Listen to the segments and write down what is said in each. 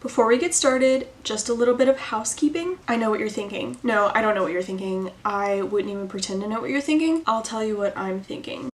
Before we get started, just a little bit of housekeeping. I know what you're thinking. No, I don't know what you're thinking. I wouldn't even pretend to know what you're thinking. I'll tell you what I'm thinking.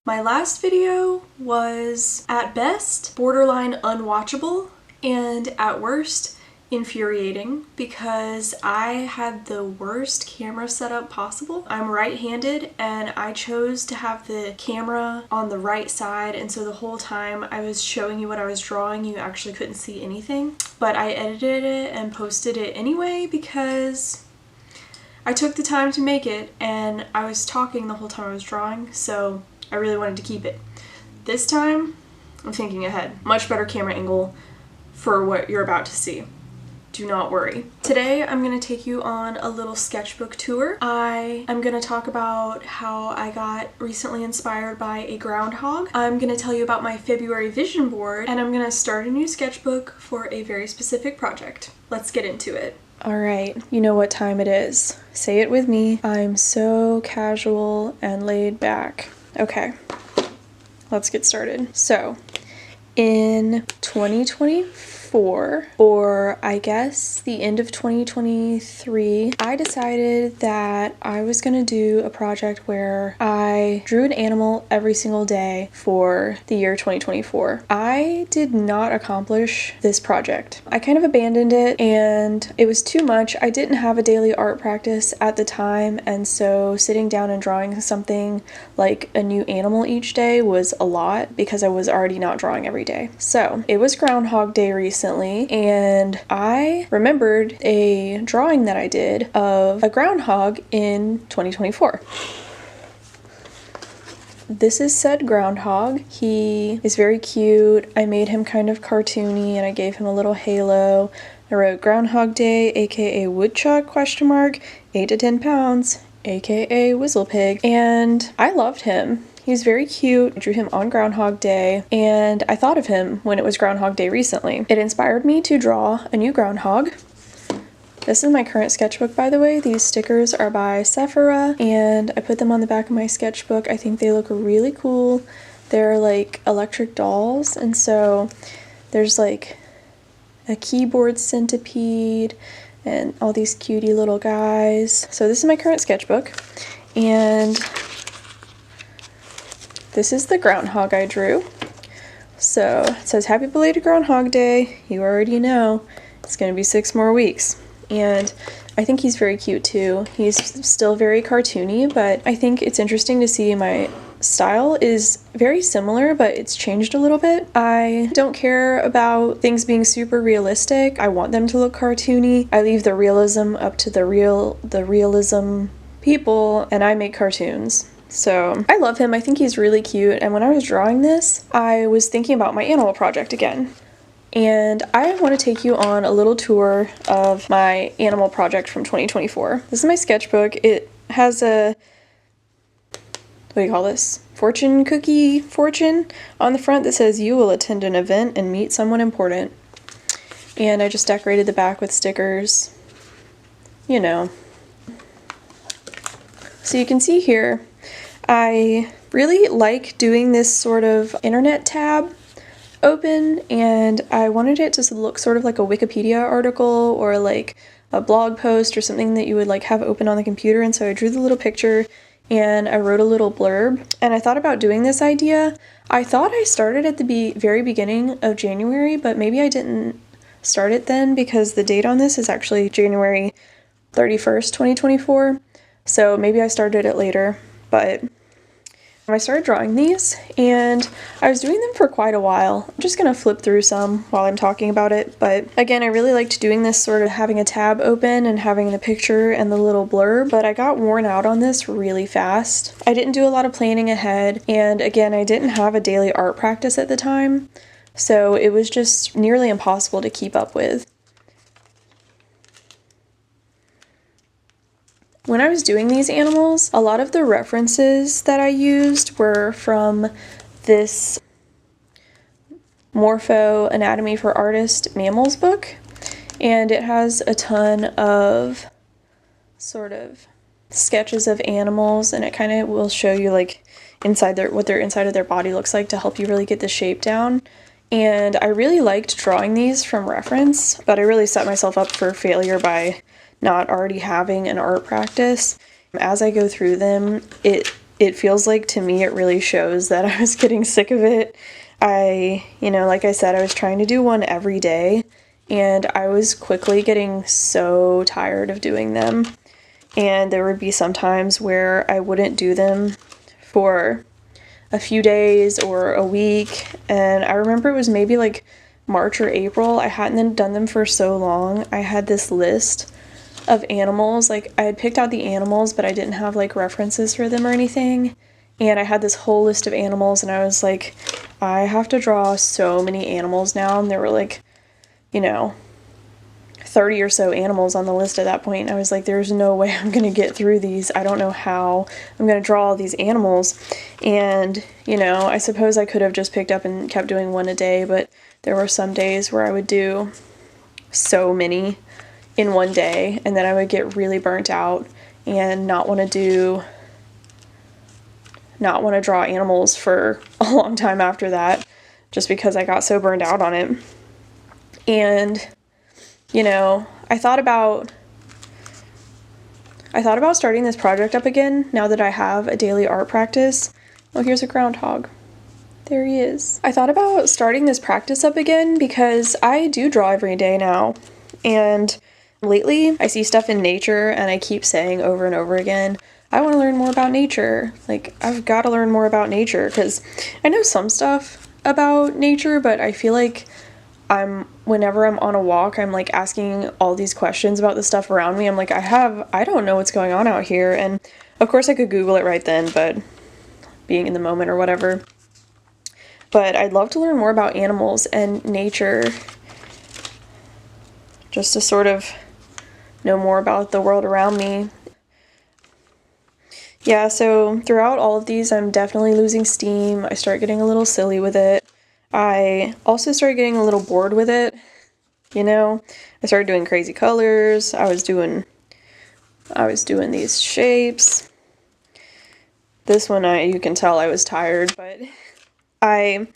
My last video was, at best, borderline unwatchable, and at worst, infuriating, because I had the worst camera setup possible. I'm right-handed and I chose to have the camera on the right side, and so the whole time I was showing you what I was drawing, you actually couldn't see anything. But I edited it and posted it anyway because I took the time to make it and I was talking the whole time I was drawing, so I really wanted to keep it. This time, I'm thinking ahead. Much better camera angle for what you're about to see. Do not worry. Today I'm going to take you on a little sketchbook tour. I am going to talk about how I got recently inspired by a groundhog. I'm going to tell you about my February vision board, and I'm going to start a new sketchbook for a very specific project. Let's get into it. Alright, you know what time it is. Say it with me. I'm so casual and laid back. Okay, let's get started. So, in 2024, or I guess the end of 2023, I decided that I was gonna do a project where I drew an animal every single day for the year 2024. I did not accomplish this project. I kind of abandoned it and it was too much. I didn't have a daily art practice at the time, and so sitting down and drawing something like a new animal each day was a lot because I was already not drawing every day. So it was Groundhog Day recently, and I remembered a drawing that I did of a groundhog in 2024. This is said groundhog. He is very cute. I made him kind of cartoony and I gave him a little halo. I wrote Groundhog Day, aka Woodchuck, question mark, 8 to 10 pounds, aka Whistlepig, and I loved him. He's very cute. I drew him on Groundhog Day, and I thought of him when it was Groundhog Day recently. It inspired me to draw a new groundhog. This is my current sketchbook, by the way. These stickers are by Sephora, and I put them on the back of my sketchbook. I think they look really cool. They're like electric dolls, and so there's like a keyboard centipede and all these cutie little guys. So this is my current sketchbook, and this is the groundhog I drew. So it says, Happy belated Groundhog Day. You already know it's gonna be 6 more weeks. And I think he's very cute too. He's still very cartoony, but I think it's interesting to see my style is very similar, but it's changed a little bit. I don't care about things being super realistic. I want them to look cartoony. I leave the realism up to the realism people, and I make cartoons. So I love him. I think he's really cute. And when I was drawing this, I was thinking about my animal project again. And I want to take you on a little tour of my animal project from 2024. This is my sketchbook. It has a, what do you call this? Fortune cookie fortune on the front that says you will attend an event and meet someone important. And I just decorated the back with stickers, you know. So you can see here, I really like doing this sort of internet tab open, and I wanted it to look sort of like a Wikipedia article or like a blog post or something that you would like have open on the computer. And so I drew the little picture and I wrote a little blurb, and I thought about doing this idea. I thought I started at the very beginning of January, but maybe I didn't start it then because the date on this is actually January 31st, 2024. So maybe I started it later, but I started drawing these and I was doing them for quite a while. I'm just gonna flip through some while I'm talking about it, but again, I really liked doing this, sort of having a tab open and having the picture and the little blurb, but I got worn out on this really fast. I didn't do a lot of planning ahead, and again, I didn't have a daily art practice at the time, so it was just nearly impossible to keep up with. When I was doing these animals, a lot of the references that I used were from this Morpho Anatomy for Artist Mammals book, and it has a ton of sort of sketches of animals, and it kind of will show you like inside what their inside of their body looks like to help you really get the shape down. And I really liked drawing these from reference, but I really set myself up for failure by not already having an art practice. As I go through them, it feels like, to me, it really shows that I was getting sick of it. Like I said, I was trying to do one every day, and I was quickly getting so tired of doing them. And there would be some times where I wouldn't do them for a few days or a week, and I remember it was maybe like March or April. I hadn't done them for so long. I had this list of animals, like I had picked out the animals, but I didn't have like references for them or anything, and I had this whole list of animals, and I was like, I have to draw so many animals now, and there were like, 30 or so animals on the list at that point, and I was like, there's no way I'm gonna get through these. I don't know how I'm gonna draw all these animals. And I suppose I could have just picked up and kept doing one a day, but there were some days where I would do so many in one day, and then I would get really burnt out and not want to draw animals for a long time after that, just because I got so burned out on it. And I thought about starting this project up again now that I have a daily art practice. Oh, here's a groundhog. There he is. I thought about starting this practice up again because I do draw every day now. And lately, I see stuff in nature and I keep saying over and over again, I want to learn more about nature. Like, I've got to learn more about nature, because I know some stuff about nature, but I feel like whenever I'm on a walk, I'm like asking all these questions about the stuff around me. I'm like, I don't know what's going on out here. And of course I could Google it right then, but being in the moment or whatever. But I'd love to learn more about animals and nature, just to sort of know more about the world around me. Yeah, so throughout all of these, I'm definitely losing steam. I start getting a little silly with it. I also started getting a little bored with it, I started doing crazy colors. I was doing these shapes. This one, you can tell I was tired, but I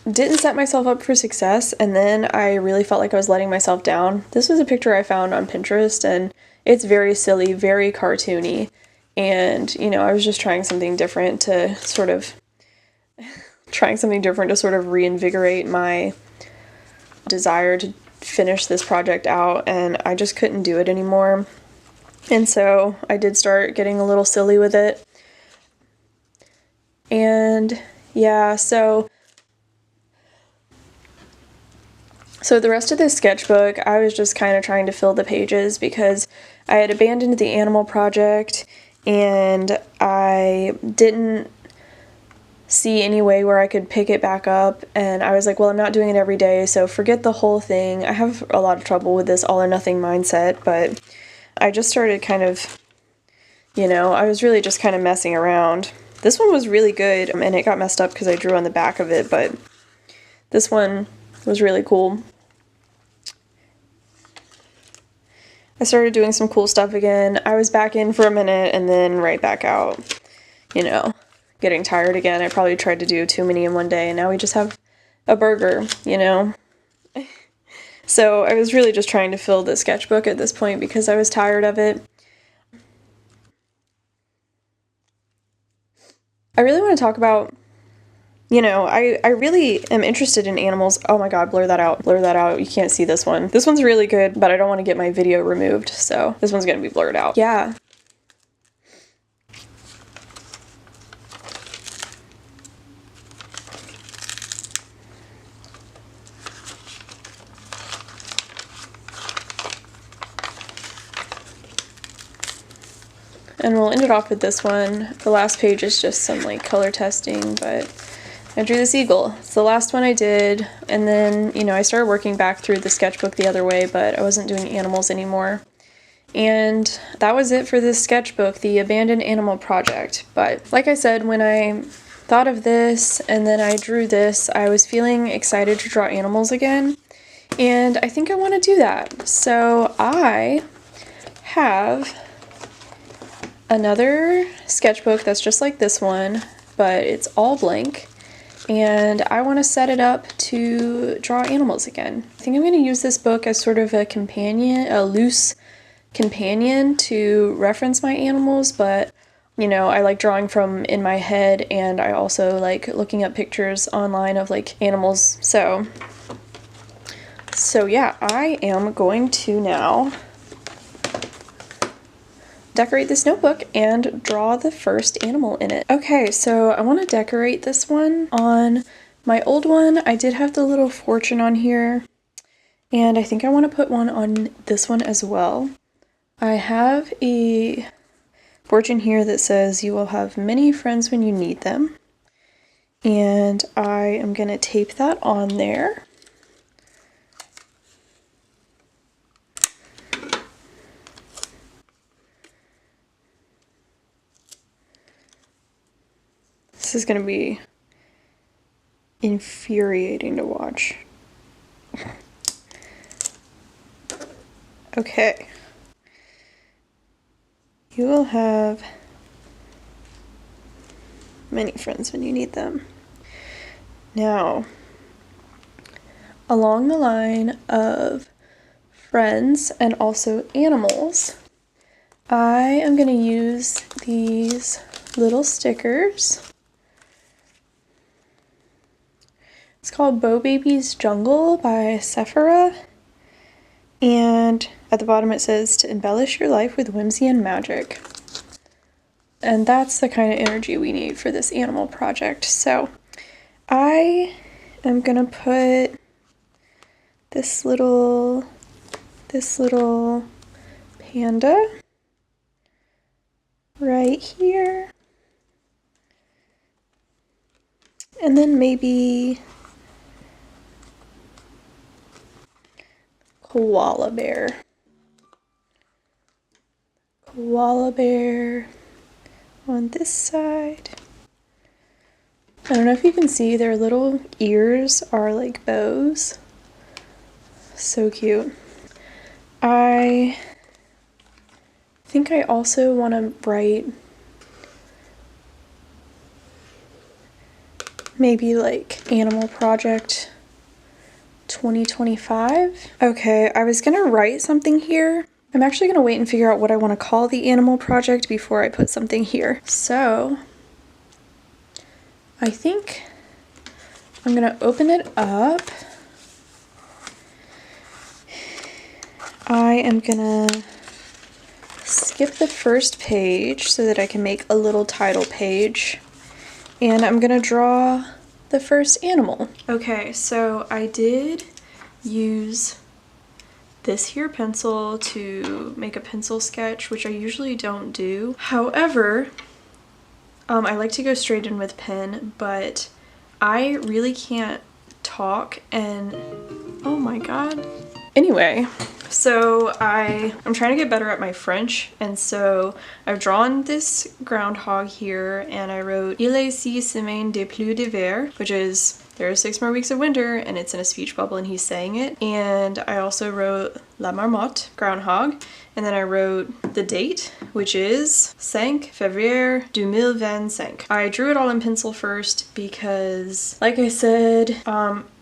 didn't set myself up for success, and then I really felt like I was letting myself down. This was a picture I found on Pinterest, and it's very silly, very cartoony, and I was just trying something different to sort of reinvigorate my desire to finish this project out, and I just couldn't do it anymore. And so I did start getting a little silly with it. And yeah, so the rest of this sketchbook, I was just kind of trying to fill the pages because I had abandoned the animal project and I didn't see any way where I could pick it back up, and I was like, well, I'm not doing it every day, so forget the whole thing. I have a lot of trouble with this all or nothing mindset, but I just started kind of, I was really just kind of messing around. This one was really good, and it got messed up because I drew on the back of it, but this one was really cool. I started doing some cool stuff again. I was back in for a minute and then right back out, getting tired again. I probably tried to do too many in one day, and now we just have a burger, So I was really just trying to fill the sketchbook at this point because I was tired of it. I really want to talk about, I really am interested in animals. Oh my god, blur that out. Blur that out. You can't see this one. This one's really good, but I don't want to get my video removed, so this one's going to be blurred out. Yeah. And we'll end it off with this one. The last page is just some like color testing, but I drew this eagle. It's the last one I did, and then, I started working back through the sketchbook the other way, but I wasn't doing animals anymore. And that was it for this sketchbook, the Abandoned Animal Project. But like I said, when I thought of this and then I drew this, I was feeling excited to draw animals again, and I think I want to do that. So I have another sketchbook that's just like this one, but it's all blank, and I want to set it up to draw animals again. I think I'm going to use this book as sort of a companion, a loose companion to reference my animals, but you know, I like drawing from in my head, and I also like looking up pictures online of like animals. So yeah, I am going to now decorate this notebook and draw the first animal in it. Okay, so I want to decorate this one. On my old one, I did have the little fortune on here, and I think I want to put one on this one as well. I have a fortune here that says you will have many friends when you need them, and I am going to tape that on there. This is going to be infuriating to watch. Okay. You will have many friends when you need them. Now, along the line of friends and also animals, I am going to use these little stickers. It's called Bo Baby's Jungle by Sephora, and at the bottom it says to embellish your life with whimsy and magic. And that's the kind of energy we need for this animal project. So I am gonna put this little panda right here, and then maybe koala bear on this side. I don't know if you can see, their little ears are like bows. So cute. I think I also want to write maybe like Animal Project 2025. Okay, I was gonna write something here. I'm actually gonna wait and figure out what I want to call the animal project before I put something here. So I think I'm gonna open it up. I am gonna skip the first page so that I can make a little title page, and I'm gonna draw the first animal. Okay, so I did use this here pencil to make a pencil sketch, which I usually don't do. However, I like to go straight in with pen, but I really can't talk and oh my god. Anyway, so I'm trying to get better at my French, and so I've drawn this groundhog here, and I wrote Il est 6 semaines de plus d'hiver, which is there are 6 more weeks of winter, and it's in a speech bubble and he's saying it. And I also wrote La Marmotte, groundhog, and then I wrote the date, which is 5 février 2025. I drew it all in pencil first because, like I said,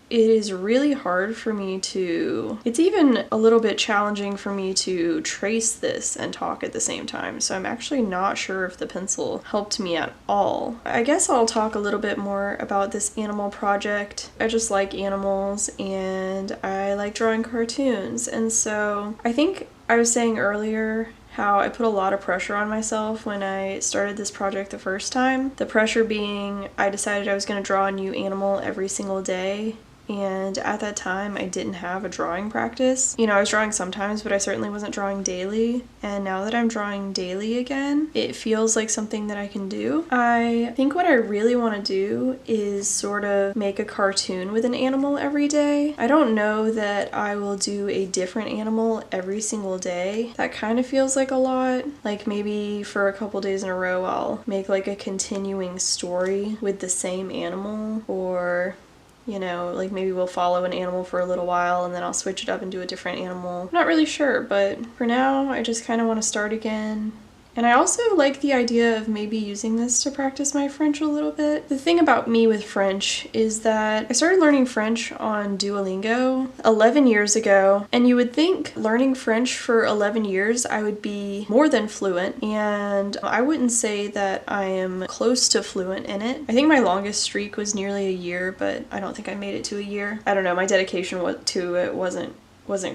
it is really hard for me to, it's even a little bit challenging for me to trace this and talk at the same time, so I'm actually not sure if the pencil helped me at all. I guess I'll talk a little bit more about this animal project. I just like animals and I like drawing cartoons, and so I think I was saying earlier how I put a lot of pressure on myself when I started this project the first time. The pressure being I decided I was going to draw a new animal every single day. And at that time, I didn't have a drawing practice. You know, I was drawing sometimes, but I certainly wasn't drawing daily. And now that I'm drawing daily again, it feels like something that I can do. I think what I really want to do is sort of make a cartoon with an animal every day. I don't know that I will do a different animal every single day. That kind of feels like a lot. Like maybe for a couple days in a row, I'll make like a continuing story with the same animal, or you know, like maybe we'll follow an animal for a little while and then I'll switch it up and do a different animal. I'm not really sure, but for now I just kind of want to start again And I also like the idea of maybe using this to practice my French a little bit. The thing about me with French is that I started learning French on Duolingo 11 years ago, and you would think learning French for 11 years I would be more than fluent, and I wouldn't say that I am close to fluent in it. I think my longest streak was nearly a year, but I don't think I made it to a year. I don't know, my dedication to it wasn't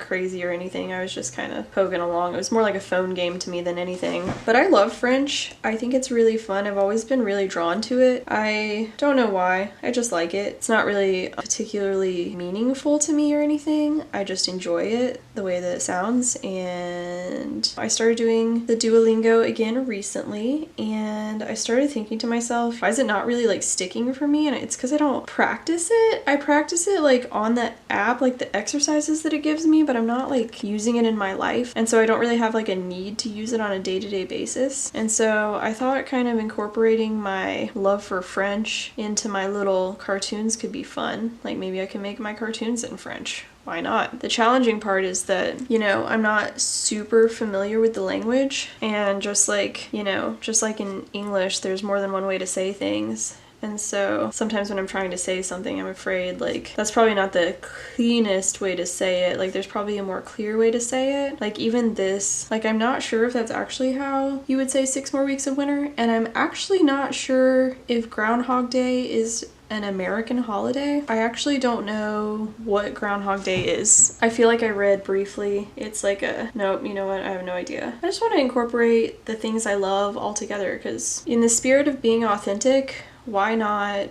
crazy or anything. I was just kind of poking along. It was more like a phone game to me than anything. But I love French. I think it's really fun. I've always been really drawn to it. I don't know why. I just like it. It's not really particularly meaningful to me or anything. I just enjoy it, the way that it sounds. And I started doing the Duolingo again recently, and I started thinking to myself, why is it not really like sticking for me? And it's because I don't practice it. I practice it like on the app, like the exercises that it gives me, but I'm not like using it in my life, and so I don't really have like a need to use it on a day-to-day basis. And so I thought kind of incorporating my love for French into my little cartoons could be fun. Like maybe I can make my cartoons in French. Why not? The challenging part is that, you know, I'm not super familiar with the language, and just like, you know, just like in English, there's more than one way to say things. And so sometimes when I'm trying to say something, I'm afraid like that's probably not the cleanest way to say it. Like there's probably a more clear way to say it. Like even this, like I'm not sure if that's actually how you would say 6 more weeks of winter. And I'm actually not sure if Groundhog Day is an American holiday. I actually don't know what Groundhog Day is. I feel like I read briefly. It's like nope, you know what? I have no idea. I just want to incorporate the things I love all together, because in the spirit of being authentic, why not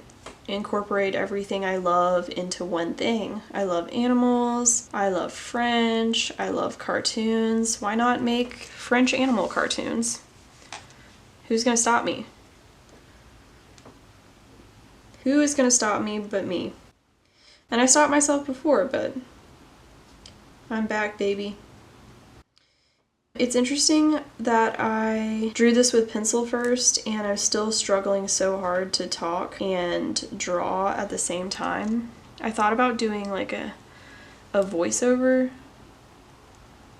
incorporate everything I love into one thing? I love animals, I love French, I love cartoons. Why not make French animal cartoons? Who's gonna stop me? Who is gonna stop me but me? And I stopped myself before, but I'm back, baby. It's interesting that I drew this with pencil first, and I'm still struggling so hard to talk and draw at the same time. I thought about doing like a voiceover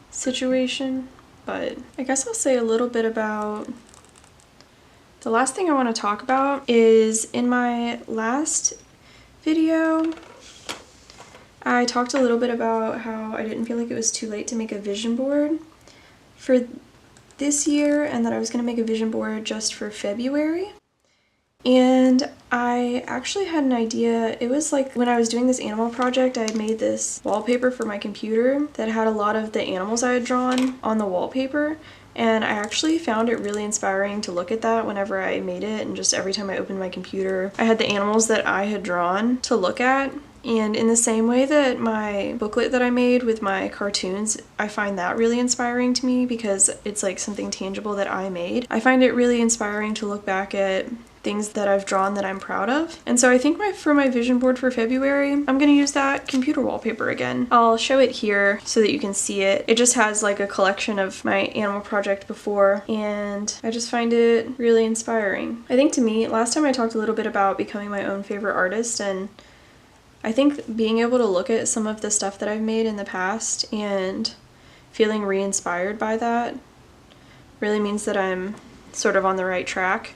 situation, but I guess I'll say a little bit about the last thing I want to talk about is in my last video, I talked a little bit about how I didn't feel like it was too late to make a vision board for this year, and that I was going to make a vision board just for February. And I actually had an idea. It was like when I was doing this animal project, I had made this wallpaper for my computer that had a lot of the animals I had drawn on the wallpaper, and I actually found it really inspiring to look at that whenever I made it, and just every time I opened my computer I had the animals that I had drawn to look at. And in the same way that my booklet that I made with my cartoons, I find that really inspiring to me because it's like something tangible that I made. I find it really inspiring to look back at things that I've drawn that I'm proud of. And so I think for my vision board for February, I'm gonna use that computer wallpaper again. I'll show it here so that you can see it. It just has like a collection of my animal project before, and I just find it really inspiring. I think to me, last time I talked a little bit about becoming my own favorite artist, and I think being able to look at some of the stuff that I've made in the past and feeling re-inspired by that really means that I'm sort of on the right track,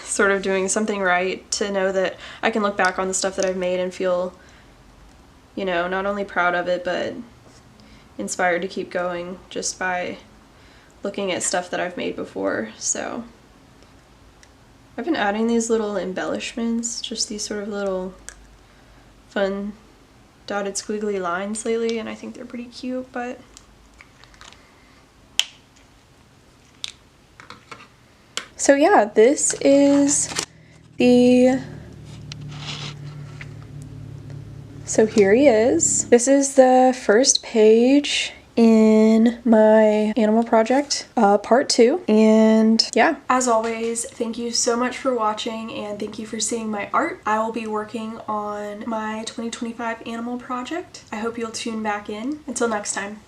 sort of doing something right, to know that I can look back on the stuff that I've made and feel, you know, not only proud of it, but inspired to keep going just by looking at stuff that I've made before. So I've been adding these little embellishments, just these sort of little fun dotted squiggly lines lately, and I think they're pretty cute. But so yeah, this is so here he is. This is the first page in my animal project, part 2. And yeah, as always, thank you so much for watching, and thank you for seeing my art. I will be working on my 2025 animal project. I hope you'll tune back in. Until next time.